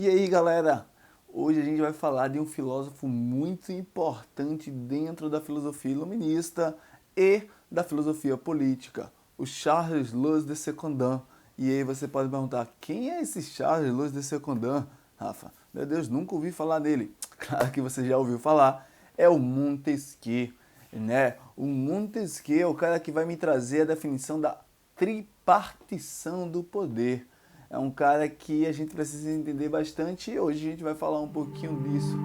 E aí, galera? Hoje a gente vai falar de um filósofo muito importante dentro da filosofia iluminista e da filosofia política, o Charles Louis de Secondan. E aí você pode perguntar, quem é esse Charles Louis de Secondan, Rafa? Meu Deus, nunca ouvi falar dele. Claro que você já ouviu falar. É o Montesquieu, né? O Montesquieu é o cara que vai me trazer a definição da tripartição do poder. É um cara que a gente precisa entender bastante e hoje a gente vai falar um pouquinho disso.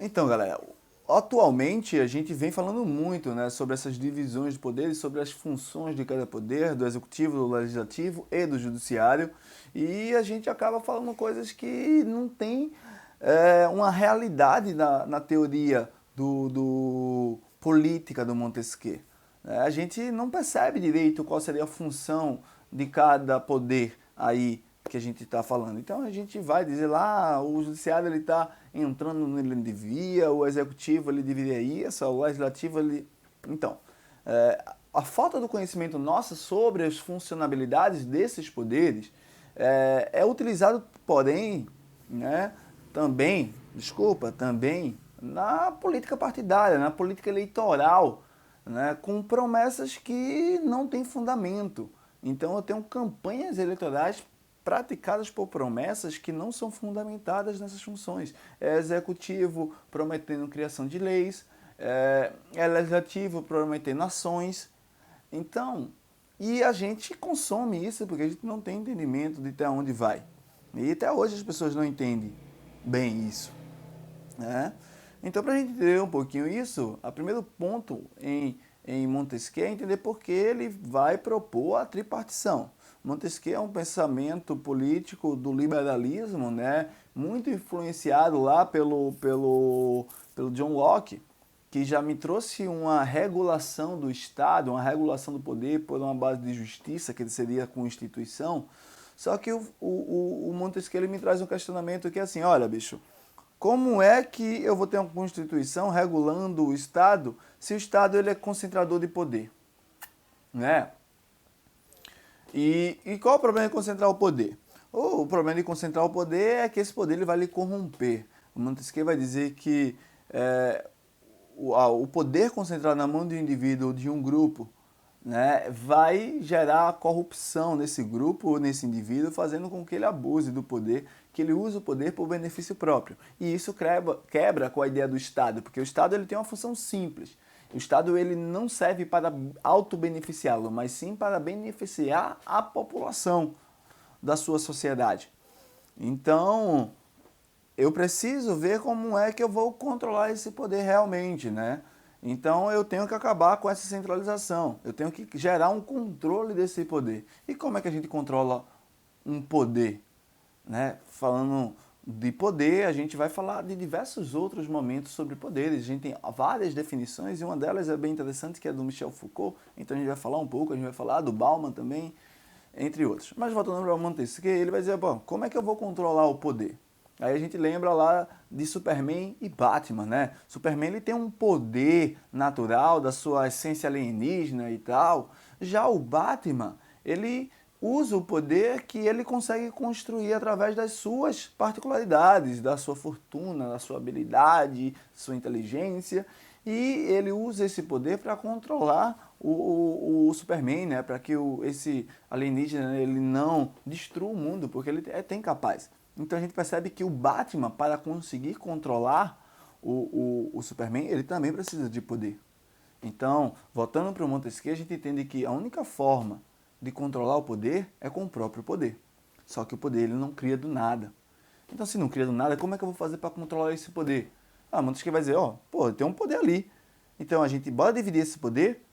Então, galera, atualmente a gente vem falando muito, né, sobre essas divisões de poderes, sobre as funções de cada poder, do executivo, do legislativo e do judiciário, e a gente acaba falando coisas que não tem uma realidade na teoria do política do Montesquieu. A gente não percebe direito qual seria a função de cada poder aí que a gente está falando. Então a gente vai dizer lá, o judiciário ele está entrando onde ele devia, o executivo ele deveria ir, o legislativo ele... Então, a falta do conhecimento nossa sobre as funcionalidades desses poderes é utilizado, porém, né, também na política partidária, na política eleitoral, né, com promessas que não têm fundamento. Então eu tenho campanhas eleitorais praticadas por promessas que não são fundamentadas nessas funções. É executivo prometendo criação de leis, é legislativo prometendo ações. Então, e a gente consome isso porque a gente não tem entendimento de até onde vai. E até hoje as pessoas não entendem bem isso, né? Então, para a gente entender um pouquinho isso, o primeiro ponto em Montesquieu é entender por que ele vai propor a tripartição. Montesquieu é um pensamento político do liberalismo, né, muito influenciado lá pelo John Locke, que já me trouxe uma regulação do Estado, uma regulação do poder por uma base de justiça, que seria a Constituição. Só que o Montesquieu ele me traz um questionamento que é assim, olha, bicho, como é que eu vou ter uma Constituição regulando o Estado se o Estado ele é concentrador de poder, né? E qual é o problema de concentrar o poder? O problema de concentrar o poder é que esse poder ele vai lhe corromper. O Montesquieu vai dizer que o poder concentrado na mão de um indivíduo ou de um grupo, né, vai gerar corrupção nesse grupo ou nesse indivíduo, fazendo com que ele abuse do poder, que ele use o poder por benefício próprio. E isso quebra com a ideia do Estado, porque o Estado ele tem uma função simples. O Estado ele não serve para auto-beneficiá-lo, mas sim para beneficiar a população da sua sociedade. Então, eu preciso ver como é que eu vou controlar esse poder realmente, né? Então eu tenho que acabar com essa centralização, eu tenho que gerar um controle desse poder. E como é que a gente controla um poder? Né? Falando de poder, a gente vai falar de diversos outros momentos sobre poderes. A gente tem várias definições e uma delas é bem interessante, que é do Michel Foucault. Então a gente vai falar um pouco, a gente vai falar do Bauman também, entre outros. Mas voltando para o Montesquieu, ele vai dizer, bom, como é que eu vou controlar o poder? Aí a gente lembra lá de Superman e Batman, né? Superman ele tem um poder natural da sua essência alienígena e tal. Já o Batman, ele usa o poder que ele consegue construir através das suas particularidades, da sua fortuna, da sua habilidade, sua inteligência. E ele usa esse poder para controlar o Superman, né? Para que esse alienígena ele não destrua o mundo, porque ele tem capaz. Então a gente percebe que o Batman, para conseguir controlar o Superman, ele também precisa de poder. Então, voltando para o Montesquieu, a gente entende que a única forma de controlar o poder é com o próprio poder. Só que o poder ele não cria do nada. Então, se não cria do nada, como é que eu vou fazer para controlar esse poder? Montesquieu vai dizer, pô, tem um poder ali. Então a gente bora dividir esse poder,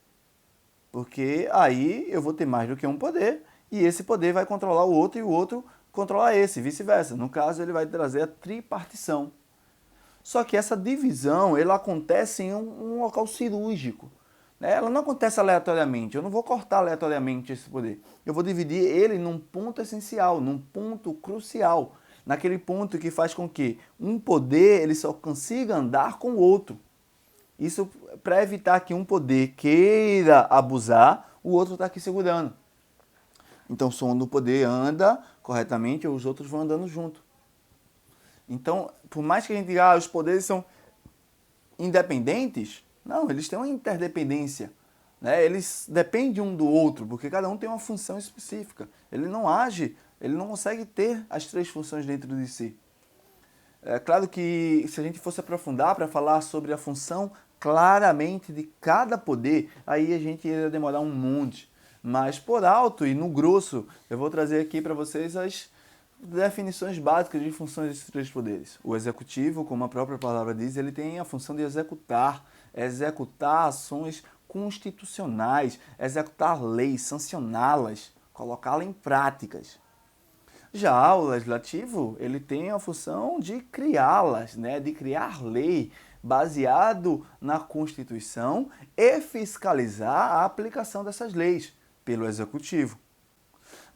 porque aí eu vou ter mais do que um poder, e esse poder vai controlar o outro e o outro controlar esse, vice-versa. No caso, ele vai trazer a tripartição. Só que essa divisão, ela acontece em um local cirúrgico. Né? Ela não acontece aleatoriamente. Eu não vou cortar aleatoriamente esse poder. Eu vou dividir ele num ponto essencial, num ponto crucial. Naquele ponto que faz com que um poder ele só consiga andar com o outro. Isso para evitar que um poder queira abusar, o outro está aqui segurando. Então, o som do poder anda corretamente, os outros vão andando junto. Então, por mais que a gente diga, os poderes são independentes, não, eles têm uma interdependência. Né? Eles dependem um do outro, porque cada um tem uma função específica. Ele não age, ele não consegue ter as três funções dentro de si. É claro que se a gente fosse aprofundar para falar sobre a função claramente de cada poder, aí a gente ia demorar um monte. Mas por alto e no grosso, eu vou trazer aqui para vocês as definições básicas de funções desses três poderes. O executivo, como a própria palavra diz, ele tem a função de executar ações constitucionais, executar leis, sancioná-las, colocá-las em práticas. Já o legislativo, ele tem a função de criá-las, né, de criar lei baseado na Constituição e fiscalizar a aplicação dessas leis pelo executivo.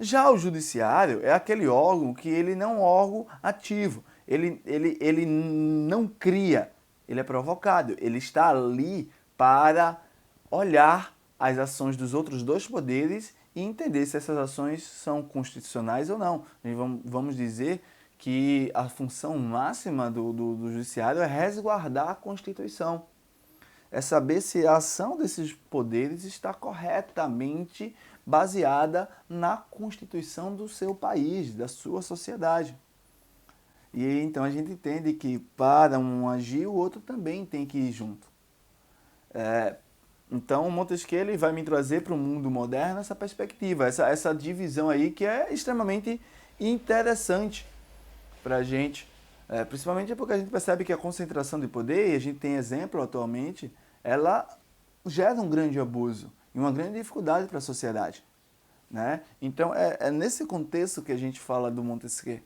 Já o judiciário é aquele órgão que ele não é um órgão ativo, ele não cria, ele é provocado, ele está ali para olhar as ações dos outros dois poderes e entender se essas ações são constitucionais ou não. Vamos dizer que a função máxima do judiciário é resguardar a Constituição. É saber se a ação desses poderes está corretamente baseada na Constituição do seu país, da sua sociedade. E então a gente entende que para um agir, o outro também tem que ir junto. Então, o Montesquieu ele vai me trazer para o mundo moderno essa perspectiva, essa divisão aí que é extremamente interessante para a gente. Principalmente porque a gente percebe que a concentração de poder, e a gente tem exemplo atualmente, ela gera um grande abuso e uma grande dificuldade para a sociedade. Né? Então, é nesse contexto que a gente fala do Montesquieu.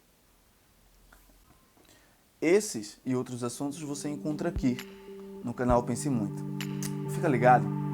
Esses e outros assuntos você encontra aqui no canal Pense Muito. Fica ligado.